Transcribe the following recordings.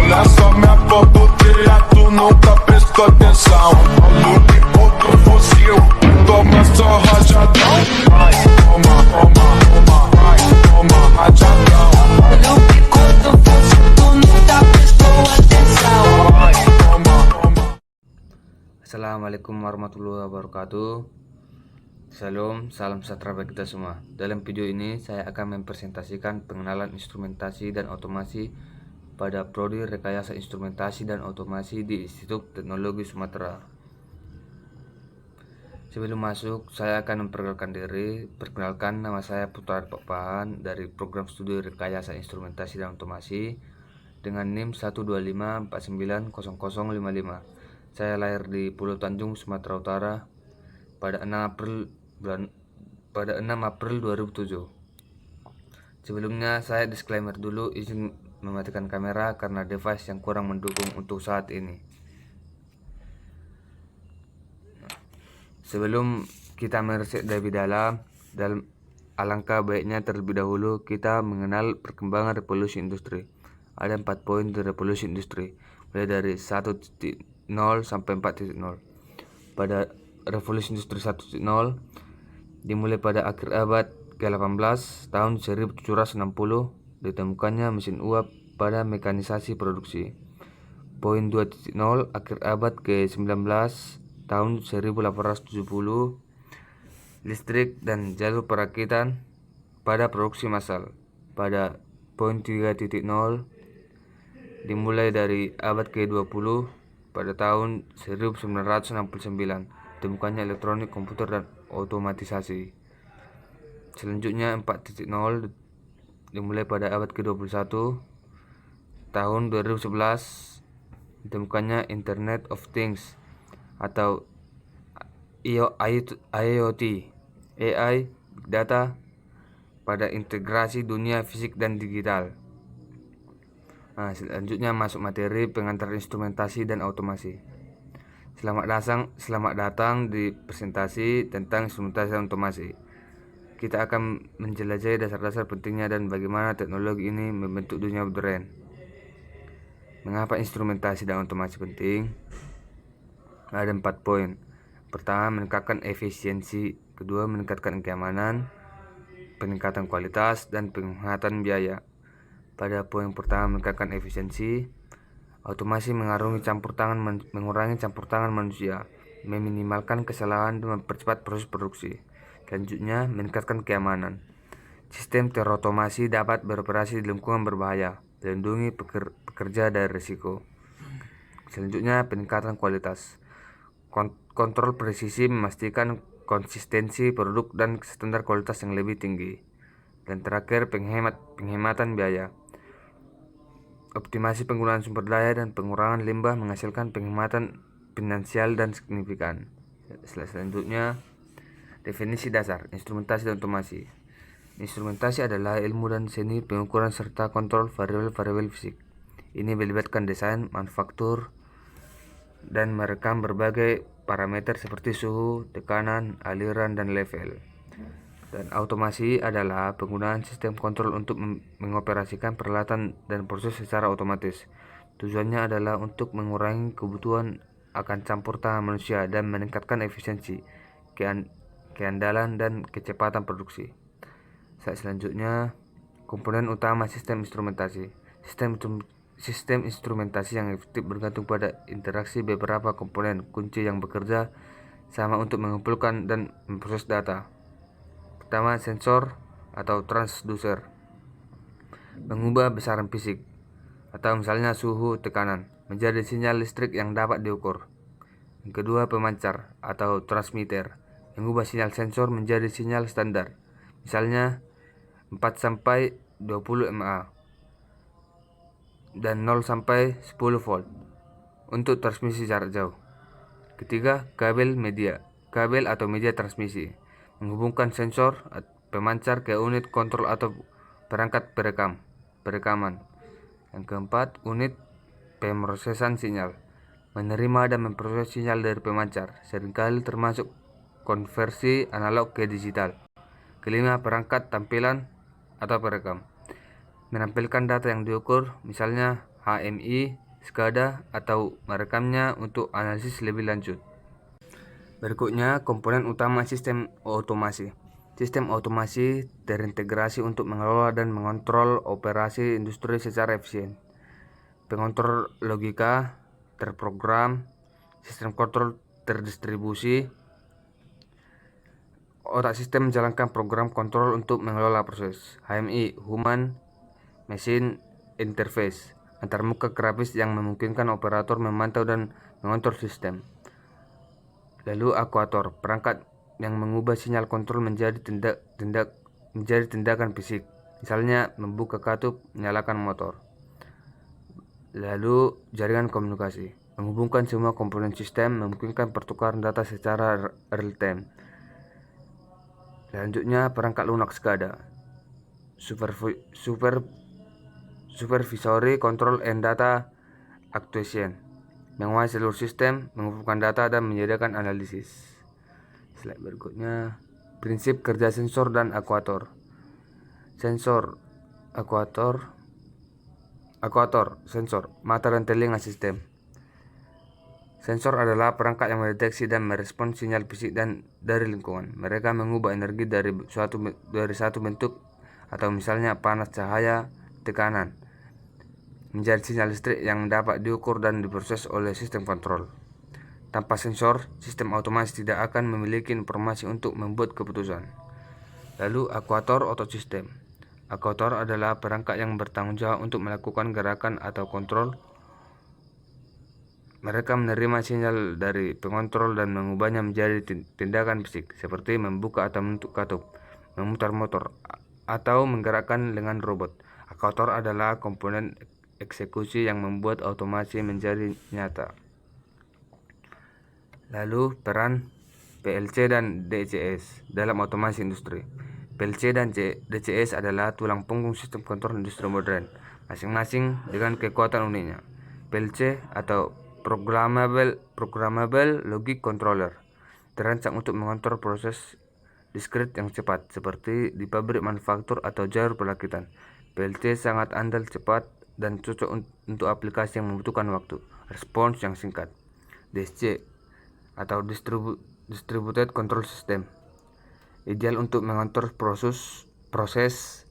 nessa minha boboteia, tu nunca prestou atenção. Maluco e outro fuzil, toma só rajadão. Vai, toma, toma, toma, vai, toma rajadão. Maluco e outro fuzil, tu nunca prestou atenção. Vai, toma, toma. Assalamualaikum warahmatullahi wabarakatuh. Shalom, salam sejahtera bagi kita semua. Dalam video ini saya akan mempresentasikan pengenalan instrumentasi dan otomasi pada Prodi Rekayasa Instrumentasi dan Otomasi di Institut Teknologi Sumatera. Sebelum masuk, saya akan memperkenalkan diri. Perkenalkan, nama saya Putra Papahan dari Program Studi Rekayasa Instrumentasi dan Otomasi dengan NIM 125490055. Saya lahir di Pulau Tanjung, Sumatera Utara pada 6 April 2007. Sebelumnya saya disclaimer dulu, izin mematikan kamera karena device yang kurang mendukung untuk saat ini. Sebelum kita meresek lebih dalam alangkah baiknya terlebih dahulu kita mengenal perkembangan revolusi industri. Ada 4 poin di revolusi industri, mulai dari 1.0 sampai 4.0. Pada revolusi industri 1.0 dimulai pada akhir abad ke-18 tahun 1760 ditemukannya mesin uap pada mekanisasi produksi. Poin 2.0 akhir abad ke-19 tahun 1870 listrik dan jalur perakitan pada produksi massal. Pada poin 3.0 dimulai dari abad ke-20 pada tahun 1969 ditemukannya elektronik, komputer, dan otomatisasi. Selanjutnya 4.0 dimulai pada abad ke-21 tahun 2011 ditemukannya Internet of Things atau IoT, AI, Big Data pada integrasi dunia fisik dan digital. Selanjutnya masuk materi pengantar instrumentasi dan otomasi. Selamat datang di presentasi tentang instrumentasi dan otomasi. Kita akan menjelajahi dasar-dasar pentingnya dan bagaimana teknologi ini membentuk dunia modern. Mengapa instrumentasi dan otomasi penting? Ada 4 poin. Pertama, meningkatkan efisiensi. Kedua, meningkatkan keamanan, peningkatan kualitas, dan penghematan biaya. Pada poin pertama, meningkatkan efisiensi, otomasi mengurangi campur tangan manusia, meminimalkan kesalahan dan mempercepat proses produksi. Selanjutnya, meningkatkan keamanan. Sistem terotomasi dapat beroperasi di lingkungan berbahaya, melindungi pekerja dari risiko. Selanjutnya, peningkatan kualitas. Kontrol presisi memastikan konsistensi produk dan standar kualitas yang lebih tinggi. Dan terakhir, penghematan biaya. Optimasi penggunaan sumber daya dan pengurangan limbah menghasilkan penghematan finansial dan signifikan. Selanjutnya, definisi dasar instrumentasi dan otomasi. Instrumentasi adalah ilmu dan seni pengukuran serta kontrol variabel-variabel fisik. Ini melibatkan desain, manufaktur, dan merekam berbagai parameter seperti suhu, tekanan, aliran, dan level. Dan otomasi adalah penggunaan sistem kontrol untuk mengoperasikan peralatan dan proses secara otomatis. Tujuannya adalah untuk mengurangi kebutuhan akan campur tangan manusia dan meningkatkan efisiensi, keandalan, dan kecepatan produksi. Selanjutnya, komponen utama sistem instrumentasi. Sistem instrumentasi yang efektif bergantung pada interaksi beberapa komponen kunci yang bekerja sama untuk mengumpulkan dan memproses data. Pertama, sensor atau transducer, mengubah besaran fisik atau misalnya suhu, tekanan menjadi sinyal listrik yang dapat diukur. Yang kedua, pemancar atau transmitter, mengubah sinyal sensor menjadi sinyal standar, misalnya 4-20 mA dan 0-10 volt untuk transmisi jarak jauh. Ketiga, kabel atau media transmisi, menghubungkan sensor pemancar ke unit kontrol atau perangkat perekaman. Yang keempat, unit pemrosesan sinyal, menerima dan memproses sinyal dari pemancar, seringkali termasuk konversi analog ke digital. Kelima, perangkat tampilan atau perekam, menampilkan data yang diukur, misalnya HMI, SCADA, atau merekamnya untuk analisis lebih lanjut. Berikutnya, komponen utama sistem otomasi. Sistem otomasi terintegrasi untuk mengelola dan mengontrol operasi industri secara efisien. Pengontrol logika terprogram, sistem kontrol terdistribusi. Otak sistem menjalankan program kontrol untuk mengelola proses. HMI, Human Machine Interface, antarmuka grafis yang memungkinkan operator memantau dan mengontrol sistem. Lalu akuator, perangkat yang mengubah sinyal kontrol menjadi tindakan fisik, misalnya membuka katup, menyalakan motor. Lalu jaringan komunikasi, menghubungkan semua komponen sistem, memungkinkan pertukaran data secara real time. Selanjutnya, perangkat lunak SCADA, Supervisory Control and Data Actuation, menguasai seluruh sistem, mengumpulkan data, dan menyediakan analisis. Slide berikutnya, prinsip kerja sensor dan akuator. Sensor, akuator, sensor, mata dan telinga sistem. Sensor adalah perangkat yang mendeteksi dan merespon sinyal fisik dan dari lingkungan. Mereka mengubah energi dari satu bentuk, atau misalnya panas, cahaya, tekanan, menjadi sinyal listrik yang dapat diukur dan diproses oleh sistem kontrol. Tanpa sensor, sistem otomatis tidak akan memiliki informasi untuk membuat keputusan. Lalu akuator otot sistem. Akuator adalah perangkat yang bertanggung jawab untuk melakukan gerakan atau kontrol. Mereka menerima sinyal dari pengontrol dan mengubahnya menjadi tindakan fisik, seperti membuka atau menutup katup, memutar motor, atau menggerakkan lengan robot. Akuator adalah komponen eksekusi yang membuat otomasi menjadi nyata. Lalu peran PLC dan DCS dalam otomasi industri. PLC dan DCS adalah tulang punggung sistem kontrol industri modern, masing-masing dengan kekuatan uniknya. PLC atau Programmable Logic Controller dirancang untuk mengontrol proses diskrit yang cepat, seperti di pabrik manufaktur atau jalur perakitan. PLC sangat andal, cepat, dan cocok untuk aplikasi yang membutuhkan waktu respons yang singkat. DSC atau Distributed Control System ideal untuk mengontrol proses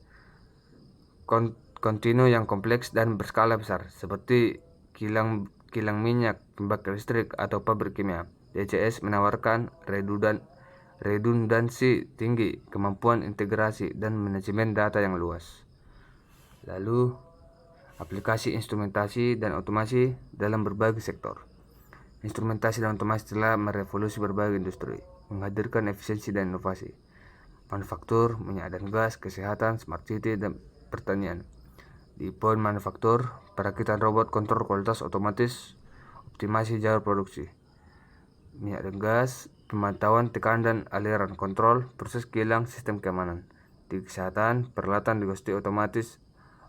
kontinu yang kompleks dan berskala besar, seperti kilang minyak, pembangkit listrik, atau pabrik kimia. DCS menawarkan redundansi tinggi, kemampuan integrasi, dan manajemen data yang luas. Lalu, aplikasi instrumentasi dan otomasi dalam berbagai sektor. Instrumentasi dan otomasi telah merevolusi berbagai industri, menghadirkan efisiensi dan inovasi. Manufaktur, minyak dan gas, kesehatan, smart city, dan pertanian. Di poin manufaktur, perakitan robot, kontrol kualitas otomatis, optimasi jalur produksi. Minyak dan gas, pemantauan tekanan dan aliran, kontrol proses kilang, sistem keamanan. Di kesehatan, peralatan diagnostik otomatis,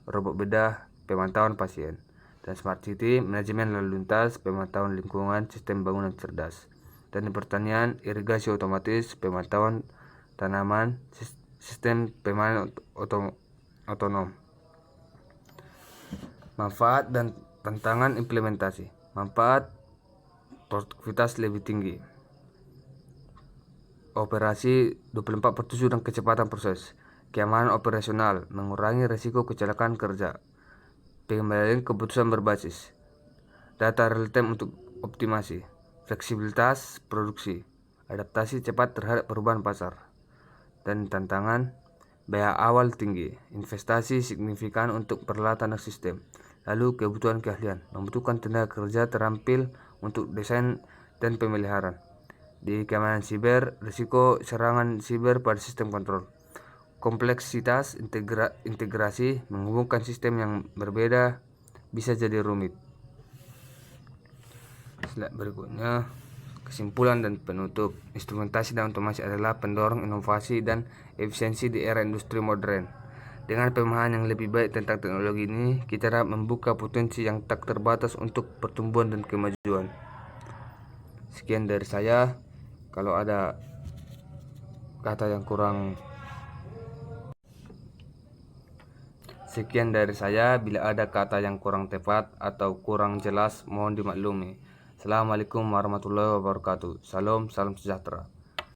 robot bedah, pemantauan pasien. Dan smart city, manajemen lalu lintas, pemantauan lingkungan, sistem bangunan cerdas. Dan di pertanian, irigasi otomatis, pemantauan tanaman, sistem pemanen otonom. Manfaat dan tantangan implementasi. Manfaat, produktivitas lebih tinggi, operasi 24/7 dan kecepatan proses, keamanan operasional, mengurangi risiko kecelakaan kerja, pengendalian keputusan berbasis data real time untuk optimasi, fleksibilitas produksi, adaptasi cepat terhadap perubahan pasar. Dan tantangan, biaya awal tinggi, investasi signifikan untuk peralatan dan sistem. Lalu kebutuhan keahlian, membutuhkan tenaga kerja terampil untuk desain dan pemeliharaan. Di keamanan siber, risiko serangan siber pada sistem kontrol. Kompleksitas integrasi, menghubungkan sistem yang berbeda bisa jadi rumit. Slide berikutnya, kesimpulan dan penutup. Instrumentasi dan otomasi adalah pendorong inovasi dan efisiensi di era industri modern. Dengan pemahaman yang lebih baik tentang teknologi ini, kita dapat membuka potensi yang tak terbatas untuk pertumbuhan dan kemajuan. Sekian dari saya. Kalau ada kata yang kurang Sekian dari saya, bila ada kata yang kurang tepat atau kurang jelas mohon dimaklumi. Assalamualaikum warahmatullahi wabarakatuh. Salam sejahtera.